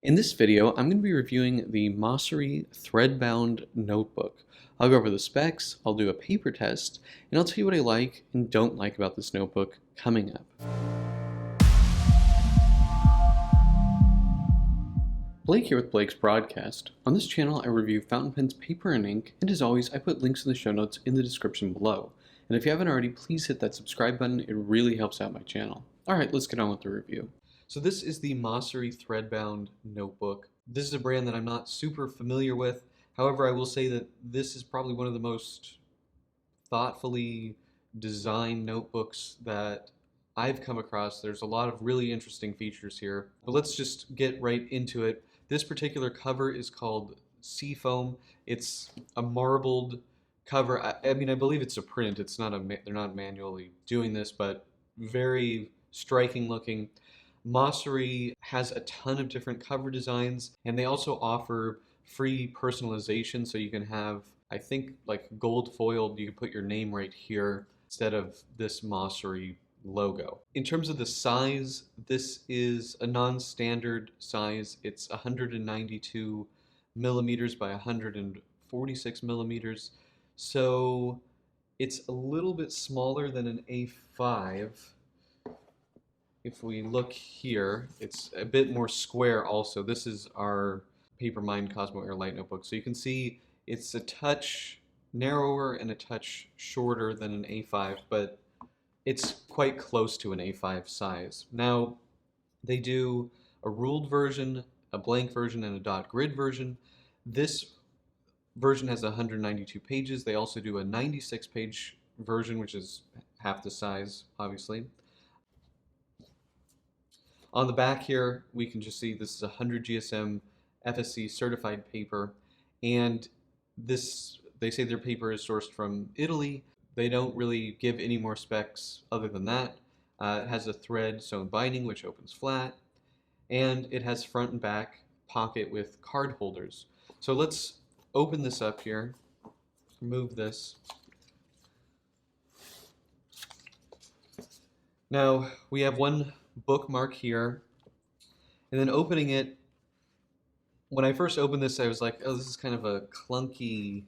In this video, I'm going to be reviewing the Mossery Threadbound notebook. I'll go over the specs, I'll do a paper test, and I'll tell you what I like and don't like about this notebook coming up. Blake here with Blake's Broadcast. On this channel, I review fountain pens, paper, and ink, and as always, I put links in the show notes in the description below. And if you haven't already, please hit that subscribe button, it really helps out my channel. Alright, let's get on with the review. So this is the Mossery Threadbound notebook. This is a brand that I'm not super familiar with. However, I will say that this is probably one of the most thoughtfully designed notebooks that I've come across. There's a lot of really interesting features here. But let's just get right into it. This particular cover is called Seafoam. It's a marbled cover. I mean, I believe it's a print. It's not they're not manually doing this, but very striking looking. Mossery has a ton of different cover designs, and they also offer free personalization, so you can have, I think, like gold foiled, you can put your name right here instead of this Mossery logo. In terms of the size, this is a non-standard size. It's 192 millimeters by 146 millimeters, so it's a little bit smaller than an A5. If we look here, it's a bit more square also. This is our Papermind Cosmo Air Light notebook. So you can see it's a touch narrower and a touch shorter than an A5, but it's quite close to an A5 size. Now, they do a ruled version, a blank version, and a dot grid version. This version has 192 pages. They also do a 96-page version, which is half the size, obviously. On the back here, we can just see this is 100 GSM FSC certified paper, and this, they say their paper is sourced from Italy. They don't really give any more specs other than that. It has a thread sewn binding which opens flat, and it has front and back pocket with card holders. So let's open this up here, remove this. Now we have one bookmark here, and then opening it, when I first opened this I was like, oh, this is kind of a clunky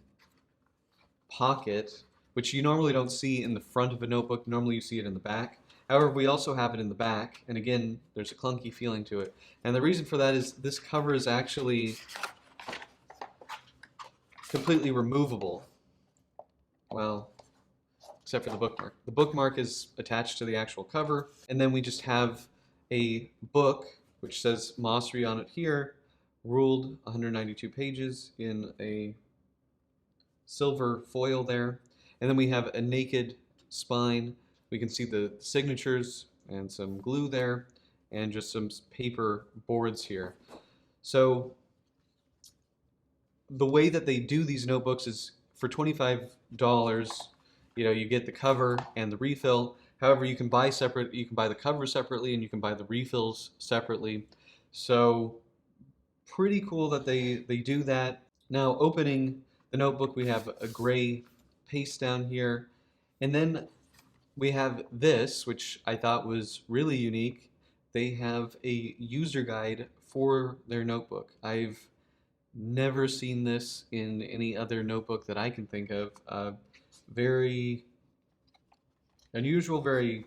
pocket, which you normally don't see in the front of a notebook. Normally you see it in the back. However, we also have it in the back, and again, there's a clunky feeling to it. And the reason for that is this cover is actually completely removable. Well, except for the bookmark. The bookmark is attached to the actual cover, and then we just have a book which says Mossery on it here, ruled 192 pages in a silver foil there, and then we have a naked spine. We can see the signatures and some glue there, and just some paper boards here. So the way that they do these notebooks is for $25, you get the cover and the refill. However, you can buy the cover separately and you can buy the refills separately. So pretty cool that they do that. Now opening the notebook, we have a gray paste down here, and then we have this, which I thought was really unique. They have a user guide for their notebook. I've never seen this in any other notebook that I can think of. Very unusual, very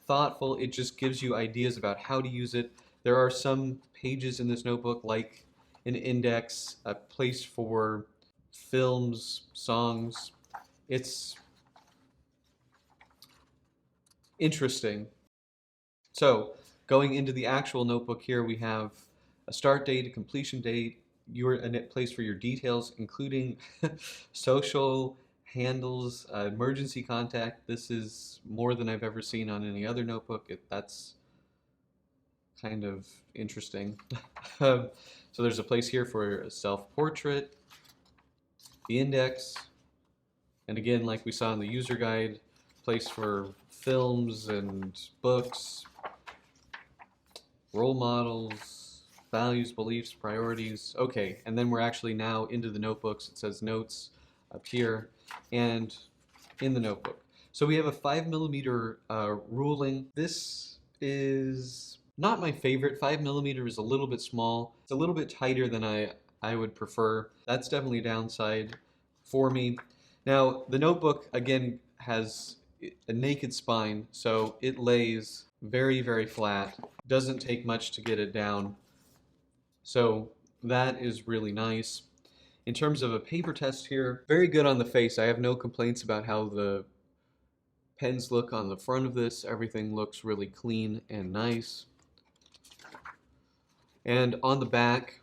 thoughtful. It just gives you ideas about how to use it. There are some pages in this notebook, like an index, a place for films, songs. It's interesting. So going into the actual notebook here, we have a start date, a completion date, a place for your details, including social handles, emergency contact. This is more than I've ever seen on any other notebook. That's kind of interesting. So there's a place here for a self-portrait, the index, and again, like we saw in the user guide, place for films and books, role models, values, beliefs, priorities. Okay, and then we're actually now into the notebooks. It says notes up here and in the notebook. So we have a 5mm ruling. This is Not my favorite. 5mm is a little bit small. It's a little bit tighter than I would prefer. That's definitely a downside for me. Now, the notebook, again, has a naked spine, so it lays very, very flat. Doesn't take much to get it down. So that is really nice. In terms of a paper test here, very good on the face. I have no complaints about how the pens look on the front of this. Everything looks really clean and nice. And on the back,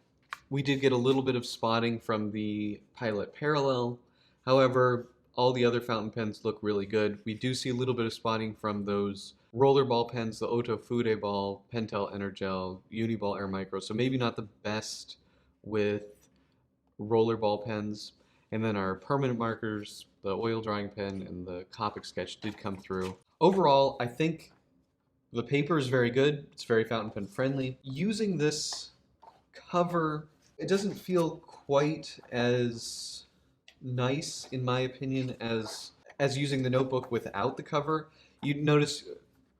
we did get a little bit of spotting from the Pilot Parallel. However, all the other fountain pens look really good. We do see a little bit of spotting from those rollerball pens, the Otto Fude Ball, Pentel Energel, Uniball Air Micro. So maybe not the best with rollerball pens. And then our permanent markers, the oil drying pen, and the Copic sketch did come through. Overall, I think the paper is very good. It's very fountain pen friendly. Using this cover, it doesn't feel quite as nice, in my opinion, as using the notebook without the cover. You notice,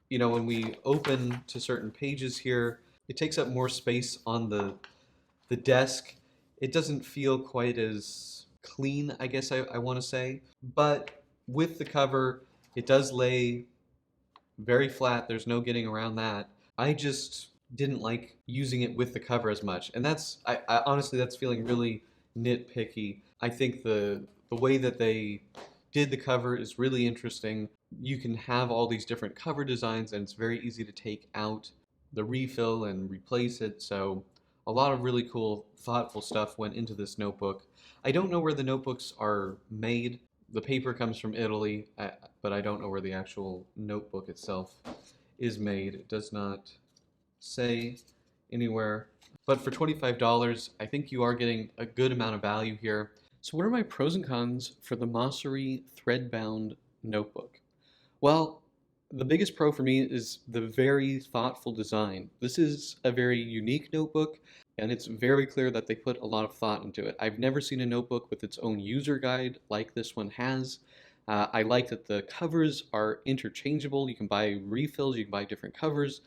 when we open to certain pages here, it takes up more space on the desk. It doesn't feel quite as clean, I guess I want to say. But with the cover, it does lay very flat. There's no getting around that. I just didn't like using it with the cover as much. And I honestly, that's feeling really nitpicky. I think the way that they did the cover is really interesting. You can have all these different cover designs, and it's very easy to take out the refill and replace it. So a lot of really cool, thoughtful stuff went into this notebook. I don't know where the notebooks are made. The paper comes from Italy, but I don't know where the actual notebook itself is made. It does not say anywhere. But for $25, I think you are getting a good amount of value here. So what are my pros and cons for the Mossery Threadbound notebook? Well, the biggest pro for me is the very thoughtful design. This is a very unique notebook, and it's very clear that they put a lot of thought into it. I've never seen a notebook with its own user guide like this one has. I like that the covers are interchangeable. You can buy refills, you can buy different covers.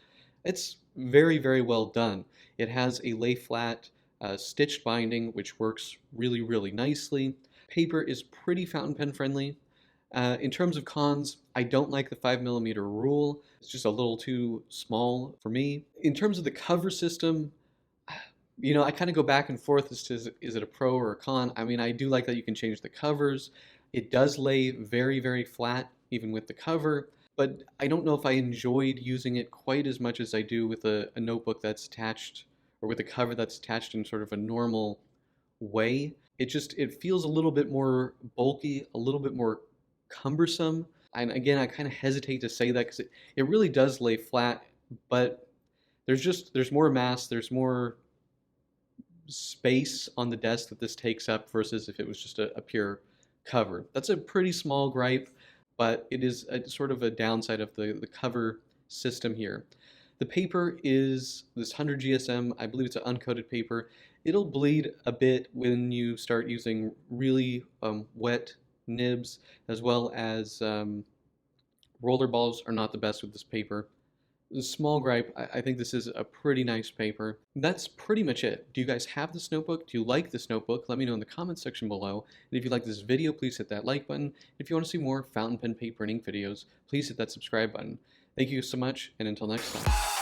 It's very, very well done. It has a lay flat stitched binding, which works really, really nicely. Paper is pretty fountain pen friendly. In terms of cons, I don't like the 5mm rule. It's just a little too small for me. In terms of the cover system, I kind of go back and forth as to is it a pro or a con. I mean, I do like that you can change the covers. It does lay very, very flat, even with the cover, but I don't know if I enjoyed using it quite as much as I do with a notebook that's attached, or with a cover that's attached in sort of a normal way. It feels a little bit more bulky, a little bit more cumbersome. And again, I kind of hesitate to say that because it really does lay flat, but there's more mass, there's more space on the desk that this takes up versus if it was just a pure cover. That's a pretty small gripe, but it is sort of a downside of the cover system here. The paper is this 100 GSM, I believe it's an uncoated paper. It'll bleed a bit when you start using really wet nibs, as well as roller balls are not the best with this paper. The small gripe, I think this is a pretty nice paper. That's pretty much it. Do you guys have this notebook? Do you like this notebook? Let me know in the comments section below. And if you like this video, please hit that like button. If you want to see more fountain pen, paper, and ink videos, please hit that subscribe button. Thank you so much, and until next time.